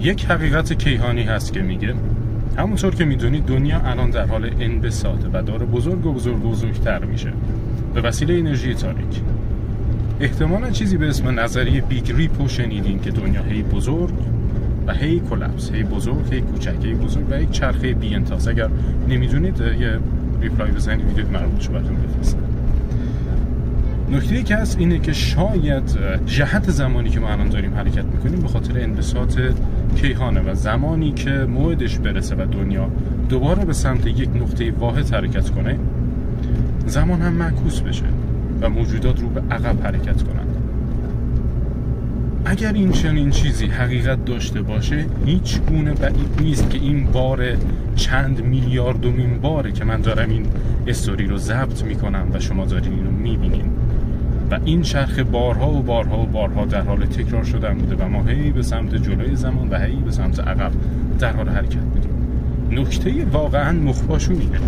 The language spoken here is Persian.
یک حقیقت کیهانی هست که میگه همونطور که میدونید دنیا الان در حال انبساطه و داره بزرگتر میشه به وسیله انرژی تاریک. احتمالا چیزی به اسم نظریه بیگ ریپ رو شنیدین که دنیا هی بزرگ و هی کلپس، هی بزرگ، هی کوچک، هی بزرگ و یک چرخه بی انتهاست. اگر نمیدونید یه ریپلای بزنید ویدیو مربوط شو براتون بفرستم. نکته‌ای که هست اینه که شاید جهت زمانی که ما الان داریم حرکت میکنیم به خاطر انبساط کیهانه و زمانی که موعدش برسه و دنیا دوباره به سمت یک نقطه واحد حرکت کنه، زمان هم معکوس بشه و موجودات رو به عقب حرکت کنند. اگر این چنین چیزی حقیقت داشته باشه، هیچ گونه بعید نیست که این بار چند میلیاردمین باره که من دارم این استوری رو ضبط میکنم و شما دارین اینو میبینین و این چرخ بارها در حال تکرار شدن بوده و ما هی به سمت جلوی زمان و هی به سمت عقب در حال حرکت بودیم. نکته واقعا مخباشون اینه